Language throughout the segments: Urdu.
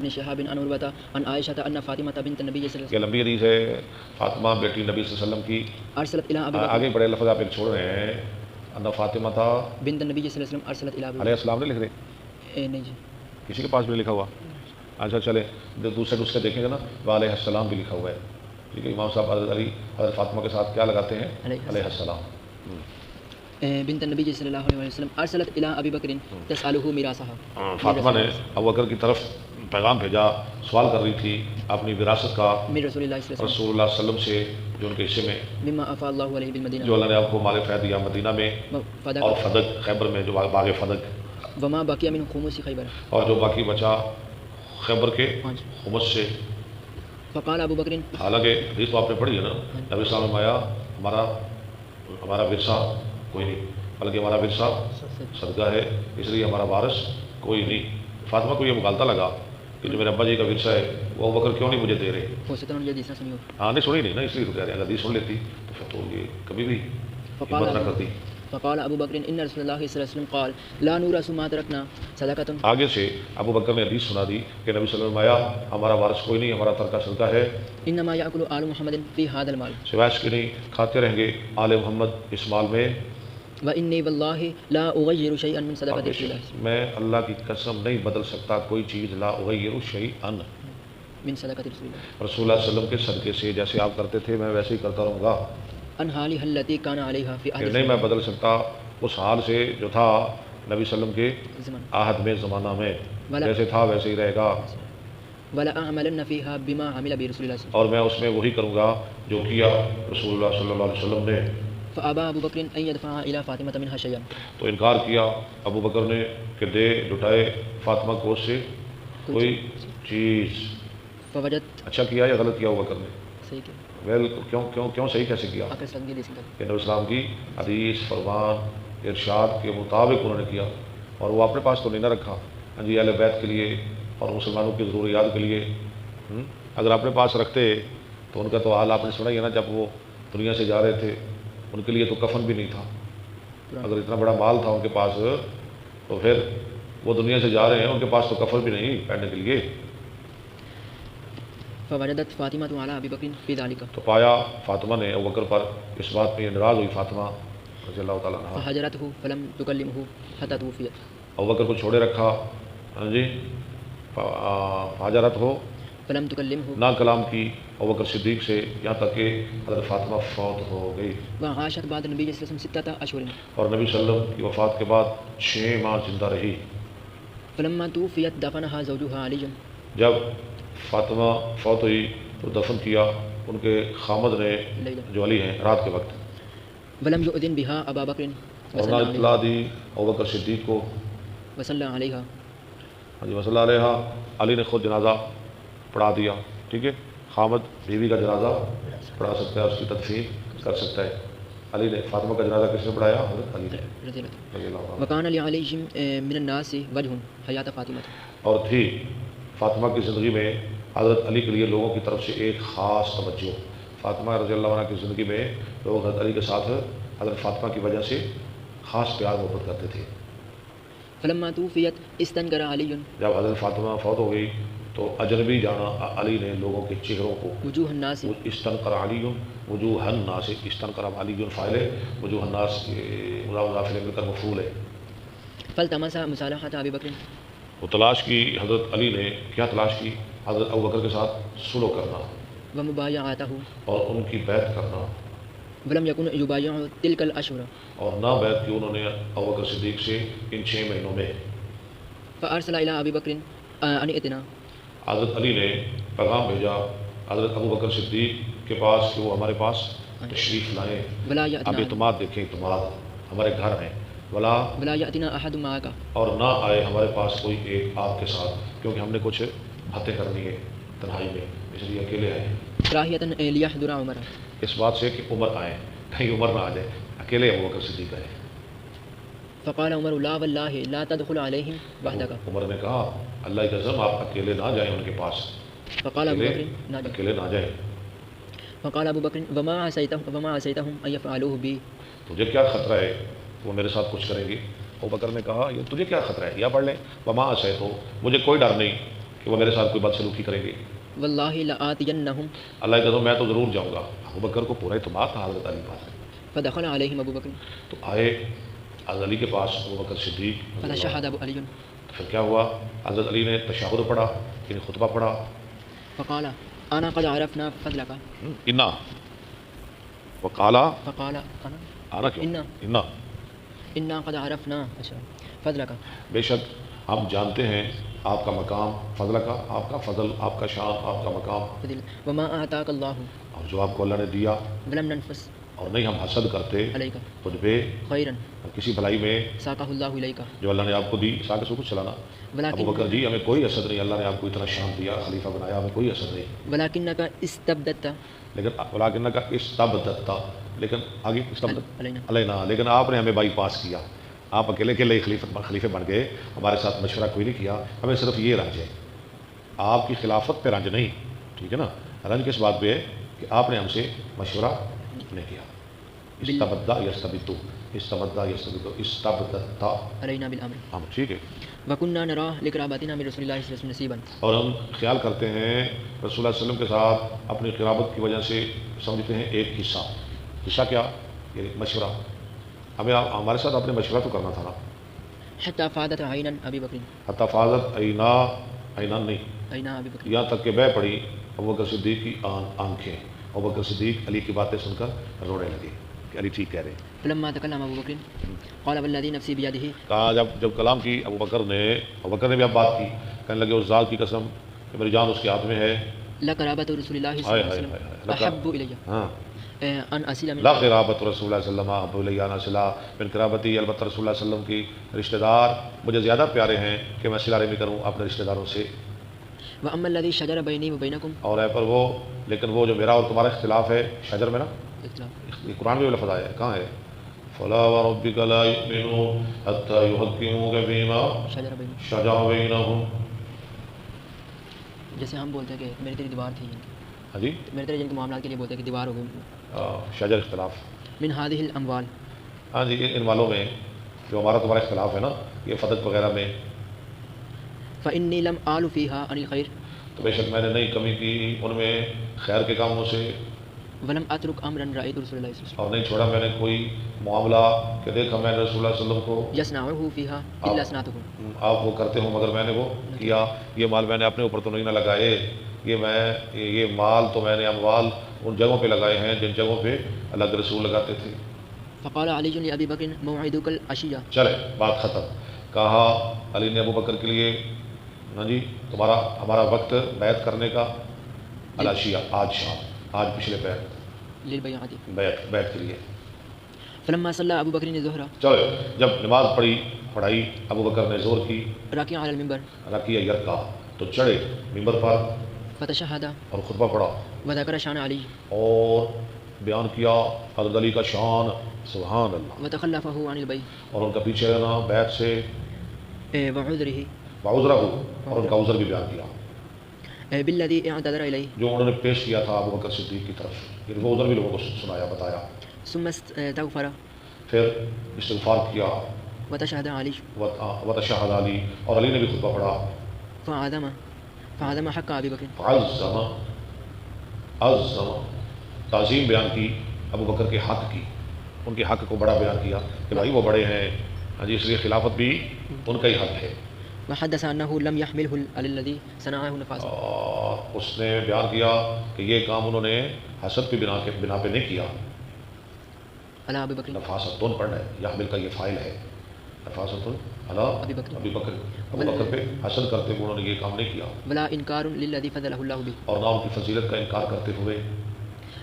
ابن شهاب عن عروة عن عائشة أن فاطمة بنت النبي صلى الله یہ لمبی حدیث ہے، فاطمہ بیٹی نبی صلی اللہ علیہ وسلم کی. أرسلت إلى أبي بكر آگے بڑے لفظ آپ ایک چھوڑ رہے ہیں، ان فاطمہ تھا بنت النبي صلی اللہ علیہ وسلم أرسلت إلى أبي علیہ بكر. السلام نہیں لکھ رہے، نہیں جی، کسی کے پاس بھی لکھا ہوا. اچھا چلے دوسرے نسخے دیکھیں گے نا، علیہ السلام بھی لکھا ہوا ہے. ٹھیک ہے، امام صاحب حضرت علی حضرت فاطمہ کے ساتھ کیا لگاتے ہیں؟ علیہ السلام. بنت النبی صلی اللہ علیہ وسلم أرسلت إلى أبي بكر تسأله ميراثها. فاطمہ نے ابوبکر کی طرف پیغام بھیجا، سوال کر رہی تھی اپنی وراثت کا من رسول اللہ صلی اللہ علیہ رسول اللہ صلی اللہ علیہ وسلم سے، جو ان کے حصے میں وسلم مما أفاء الله عليه بالمدینہ جو اللہ نے آپ کو مال فیض دیا مدینہ میں اور فدق خیبر میں، جو باغ فدق، وما بقي من خمس خیبر، اور جو باقی بچا خیبر کے خمس سے. فقال ابو بکر، حالانکہ حدیث تو آپ نے پڑھی ہے نا، نبی صلی اللہ علیہ وسلم آیا ہمارا ورثہ کوئی نہیں، بلکہ ہمارا ورثہ صدقہ ہے، اس لیے ہمارا وارث کوئی نہیں. فاطمہ کو یہ مغالطہ لگا کہ جو میرے ابا جی کا ورثہ ہے وہ ابوبکر کیوں نہیں مجھے دے رہے. ہو سکتا ہے انہوں نے حدیث نہ سنی ہو. ہاں نہیں سنی نہیں نا، اس لیے تو کہہ رہے ہیں اگر حدیث سن لیتی تو پھر تو یہ کبھی بھی ہمت نہ کرتی. فقال ابو بکر ان رسول اللہ صلی اللہ علیہ وسلم قال لا نورث ما ترکنا صدقۃ. آگے سے ابو بکر نے حدیث سنا دی کہ نبی صلی اللہ علیہ وسلم آیا ہمارا وارث کوئی نہیں، ہمارا ترکہ صدقہ ہے. انما یاکل آل محمد فی هذا المال، سوائے اس کے نہیں کھاتے رہیں گے آل محمد اس مال میں. وانی واللہ لا اغیر شیئا من صدقۃ رسول اللہ میں اللہ کی قسم نہیں بدل سکتا کوئی چیز، لا اغیر شیئا من صدقۃ رسول اللہ رسول اللہ صلی اللہ علیہ وسلم کے صدقے سے، جیسے آپ کرتے تھے میں ویسے ہی کرتا رہوں گا. ان حالہ التی کان علیہا فی کہ عہد نہیں میں بدل سکتا اس حال سے جو تھا نبی صلی اللہ علیہ وسلم کے الزمان، عہد میں، زمانہ میں، جیسے تھا ویسے ہی رہے گا. ولا اعملن فیہا بما عمل به رسول اللہ صلی اور میں اس میں وہی کروں گا جو کیا رسول اللہ صلی اللہ علیہ وسلم نے. فابا ابو بکر ان یدفع الی فاطمہ منها شیئا، تو انکار کیا ابو بکر نے کہ دے لٹائے فاطمہ کو اس سے کوئی چیز. فوجد اچھا کیا یا غلط کیا ابو بکر نے؟ صحیح کہ ویل کیوں صحیح کیسے کیا؟ آپ اس لگے دیسن کہ نبی اسلام کی حدیث فرمان ارشاد کے مطابق انہوں نے کیا، اور وہ اپنے پاس تو نہیں نہ رکھا. ہاں جی، اہل بیت کے لیے اور مسلمانوں کی ضروریات کے لیے. اگر اپنے پاس رکھتے تو ان کا تو حال آپ نے سنا ہی ہے نا، جب وہ دنیا سے جا رہے تھے ان کے لیے تو کفن بھی نہیں تھا. اگر اتنا بڑا مال تھا ان کے پاس تو پھر وہ دنیا سے جا رہے ہیں، ان کے پاس تو کفن بھی نہیں پہننے کے لیے. فوجدت فاطمہ علی ابی بکر فی ذلک، تو پایا فاطمہ نے ابوبکر پر اس بات میں ناراض ہوئی فاطمہ رضی اللہ تعالیٰ عنہ. فحجرته فلم تکلمه حتى توفیت، ابوبکر کو چھوڑے رکھا. ہاں جی، حاجرت ہو فلم تکلمه نہ کلام کی ابوبکر صدیق سے یہاں تک کہ حضرت فاطمہ فوت ہو گئی. وعاشت بعد النبی صلی اللہ علیہ وسلم ستۃ اشہر، اور نبی صلی اللہ علیہ وسلم کی وفات کے بعد 6 ماہ زندہ رہی. فلما توفیت دفنها زوجها علی، جب فاطمہ فوت ہوئی تو دفن کیا ان کے خامد نے جو علی ہیں رات کے وقت. ولم یؤذن بها ابا بکر اور نہ اطلاع دی ابوبکر صدیق کو. وصلی علیہا، ہاں جی، وصلی اللہ علیہ، علی نے خود جنازہ پڑھا دیا. ٹھیک ہے، خامد بیوی کا جنازہ پڑھا سکتا ہے، اس کی تدفین کر سکتا ہے. علی نے فاطمہ کا جنازہ کس نے پڑھایا؟ حضرت علی نے رضی اللہ رضی اللہ عنہ. وکان لعلی من الناس وجہ حیات فاطمہ، اور تھی فاطمہ کی زندگی میں حضرت علی کے لیے لوگوں کی طرف سے ایک خاص توجہ. فاطمہ رضی اللہ عنہ کی زندگی میں لوگ حضرت علی کے ساتھ حضرت فاطمہ کی وجہ سے خاص پیار محبت کرتے تھے. فلما توفیت استنکر علی جب حضرت فاطمہ فوت ہو گئی تو اجنبی جانا علی نے لوگوں کے چہروں کو. وجوہ الناس، استنکر علی وجوہ الناس، استنکر علی فاعل ہے، وجوہ الناس مضاف مل کر مفعول ہے. فالتمس مصالحۃ ابی بکر، وہ تلاش کی حضرت علی نے، کیا تلاش کی؟ حضرت ابوبکر کے ساتھ صلح کرنا ومبایعتہ، اور ان کی بیعت کرنا. ولم یکن یبایع تلک الاشہر، اور نہ بیعت کی انہوں نے ابوبکر صدیق سے ان 6 مہینوں میں. فارسل الی ابی بکر ان اتنا، حضرت علی نے پیغام بھیجا حضرت ابوبکر صدیق کے پاس کہ وہ ہمارے پاس تشریف لائیں. ولا اب یاتنا، اعتماد دیکھیں، اعتماد ہمارے گھر ہیں. ولا یاتنا احد معک، اور نہ آئے ہمارے پاس کوئی ایک آپ کے ساتھ، کیونکہ ہم نے کچھ باتیں کرنی ہے تنہائی میں، اس لیے اکیلے آئے. کراہیۃ لیحضر عمر، اس بات سے کہ عمر آئے، کہیں عمر نہ آ جائے، اکیلے ابوبکر صدیق آئے. فقال عمر لا واللہ لا تدخل علیہم وحدک، عمر نے کہا اللہ کی قسم آپ اکیلے نہ جائیں ان کے پاس، فقال ابو بکر نہ جائیں. اکیلے نہ جائیں. فقال ابو بکر وما عصیتهم ان يفعلوه بی، تجھے کیا خطرہ ہے وہ میرے ساتھ کچھ کریں گے؟ ابو بکر نے کہا یہ تجھے کیا خطرہ ہے، یا پڑھ لیں وما عصیتہ، مجھے کوئی ڈر نہیں کہ وہ میرے ساتھ کوئی بدسلوکی کریں گے. واللہ لآتینہم اللہ کی قسم میں تو ضرور جاؤں گا. ابو بکر کو پورا اعتماد تھا حضرت علی پاس. فدخل علیہم ابو بکر تو آئے حضرت علی کے پاس ابو بکر صدیق. فتشہد ابو علی پھر کیا ہوا؟ حضرت علی نے تشہد پڑھا، یعنی خطبہ پڑھا. فقال انا قد عرفنا فضلک انا وقالا فقال انا آنا کیوں؟ انا انا قد عرفنا اچھا فضلک بے شک ہم جانتے ہیں آپ کا مقام، فضل کا، آپ کا فضل، آپ کا شان، آپ کا مقام، فضل وما اعطاک اللہ اور جو آپ کو اللہ نے دیا. ولم ننفس اور نہیں ہم حسد کرتے علیک خود پہ خیرا کسی بھلائی میں ساقہ اللہ الیک جو اللہ نے آپ کو دی. ساکہ سے کچھ چلانا. ابو بکر جی ہمیں کوئی حسد نہیں، اللہ نے آپ کو اتنا شان دیا، خلیفہ بنایا، ہمیں کوئی حسد نہیں. ولکنک استبددت لیکن ولیکن کا استبددت، لیکن آگے استبدد علینا علینا، لیکن آپ نے ہمیں بائی پاس کیا. آپ اکیلے اکیلے خلیفے بن گئے، ہمارے ساتھ مشورہ کوئی نہیں کیا. ہمیں صرف یہ رنج ہے، آپ کی خلافت پہ رنج نہیں. ٹھیک ہے نا؟ رنج کس بات پہ ہے کہ آپ نے ہم سے مشورہ نہیں کیا. استبدہ یستبدو، استبدہ یستبدو، استبددت علینا بالامر ہم. ٹھیک ہے. وکننا نرا لقرابتنا من رسول اللہ صلی اللہ علیہ وسلم نصیبا اور ہم خیال کرتے ہیں رسول اللہ علیہ وسلم کے ساتھ اپنی قرابت کی وجہ سے سمجھتے ہیں ایک حصہ. حصہ کیا؟ یعنی مشورہ. ہمیں ہمارے ساتھ اپنے مشورہ تو کرنا تھا نا. حتی فادت عینا ابی بکر حتی فاضت عینا، عینا نہیں، عینا ابی بکر یہاں تک کہ بہ پڑی ابو بکر صدیق کی آنکھیں. ابو بکر صدیق علی کی باتیں سن کر رونے لگے کہ علی ٹھیک کہہ رہے ہیں. فلما تکلم ابو بکر قال والذی نفسی بیدہ کہا جب کلام کی ابو بکر نے بھی اب بات کی، کہنے لگے اس ذات کی قسم کہ میری جان اس کے ہاتھ میں ہے. لقرابت رسول اللہ صلی اللہ علیہ وسلم احب الی ہاں ان اصل من لا قرابت رسول اللہ صلی اللہ علیہ وسلم احب الی صلا من قرابتی. البتہ رسول اللہ صلی اللہ علیہ وسلم کی رشتہ دار مجھے زیادہ پیارے ہیں کہ میں صلہ رحمی کروں اپنے رشتہ داروں سے. واما الذی شجر بینی وبینکم اور ہے پر وہ، لیکن وہ جو میرا اور تمہارا اختلاف ہے شجر میں نا، اختلاف یہ قرآن میں بھی لفظ آیا ہے. کہاں ہے؟ فلا وربک لا یؤمنون حتی یحکموک فیما شجر بینی شجر بینہم. جیسے ہم بولتے ہیں کہ میری تیری دیوار تھی، ہاں جی، میرے تیرے جن کے معاملات کے لیے بولتے ہیں کہ دیوار ہو گئی. شجر اختلاف. من هذه الاموال ہاں جی، ان والوں میں جو ہمارا تمہارا اختلاف ہے نا، یہ فتح وغیرہ میں، فانی لم آل فیها عن الخیر تو بے شک میں نے نہیں کمی کی ان میں خیر کے کاموں سے. ولم اترک امرا رأیت رسول اللہ صلی اللہ اور نہیں چھوڑا میں نے کوئی معاملہ کہ دیکھا میں نے رسول اللہ صلی اللہ علیہ وسلم کو علیہ وسلم یصنعه فیها الا صنعته آپ وہ کرتے ہو مگر میں نے وہ کیا. یہ مال میں نے اپنے اوپر تو نہیں نہ لگائے، یہ مال تو میں نے اموال ان جگہوں پہ لگائے ہیں جن جگہوں پہ اللہ کے رسول لگاتے تھے. فقال علی لابی بکر موعدک العشیہ چلے بات ختم. کہا علی نے ابو بکر کے لیے، ہاں جی ہمارا وقت بیعت کرنے کا، العشیہ آج شام، آج پچھلے پیر للبیعۃ بیعت کے لیے. فلما صلی ابو بکر الظہر چلو جب نماز پڑھائی ابو بکر نے زور کی، راکعا علی المنبر رکیہ یرکا تو چڑھے ممبر پر فتشہد اور خطبہ پڑھا وذکر شان علی اور بیان کیا حضرت علی کا شان. سبحان اللہ. وتخلفہ عن البیع اور ان کا پیچھے رہنا بیعت سے، وعذرہ وعذرہ اور ان کا عذر بھی بیان کیا بالذی اعتذر الیہ جو انہوں نے پیش کیا تھا ابو بکر صدیق کی طرف. پھر وہ عذر بھی لوگوں کو سنایا، بتایا. ثم استغفر پھر استغفار کیا. وتشہد علی وتشہد علی اور علی نے بھی خطبہ پڑھا. فعظم حق ابی بکر عظم تعظیم بیان کی ابو بکر کے حق کی، ان کے حق کو بڑا بیان کیا کہ بھائی وہ بڑے ہیں، ہاں جی، اس لیے خلافت بھی ان کا ہی حق ہے. وحدث انه لم يحمله على الذي صنعه نفاذ اس نے بیان کیا کہ یہ کام انہوں نے حسد کی بنا پہ نہیں کیا. على ابی بکر نفاست دون پڑھنا ہے، یحمل کا یہ فاعل ہے. نفاست علی ابی بکر، ابو بکر پہ حسد کرتے ہوئے انہوں نے یہ کام نہیں کیا. ولا انکار للذي فضله الله به اور نہ ان کی فضیلت کا انکار کرتے ہوئے.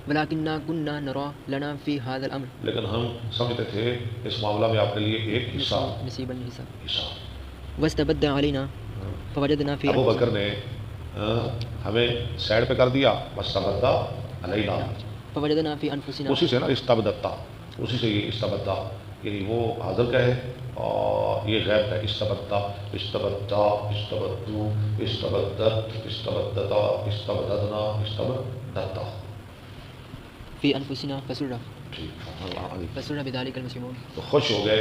ولكننا كنا نرى لنا في هذا الامر لیکن ہم سمجھتے تھے اس معاملہ میں آپ کے لیے ایک حصہ نصیبا حصہ. واستبد علينا فوجدنا في ابو بکر نے ہمیں سائڈ پہ کر دیا. واستبد علینا، فوجدنا في انفسنا اسی سے نا استبدتا، اسی سے یہ استبدتا، یعنی وہ حاضر کا ہے اور یہ غیب کا. استبدتا، استبدتا، استبدتو، استبدت، استبدتا، استبددنا، استبدتا. في انفسنا فسر ٹھیک. بذلك المسلمون تو خوش ہو گئے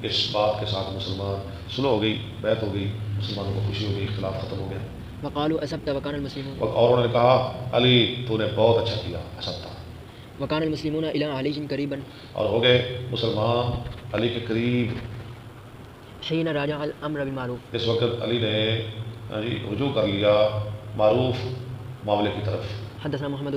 اس بات کے ساتھ مسلمان. سلو ہو گئی، بیعت ہو گئی، مسلمانوں کو خوشی ہو گئی، اختلاف ختم ہو گیا. وقالوا أصبت وكان المسلمون اور انہوں نے کہا علی تو نے بہت اچھا کیا، اصبتا، وكان المسلمون إلى علي قريبا اور ہو گئے مسلمان علی کے قریب حين راجع الأمر بالمعروف. اس وقت علی نے رجوع کر لیا معروف معاملے کی طرف. حدثنا محمد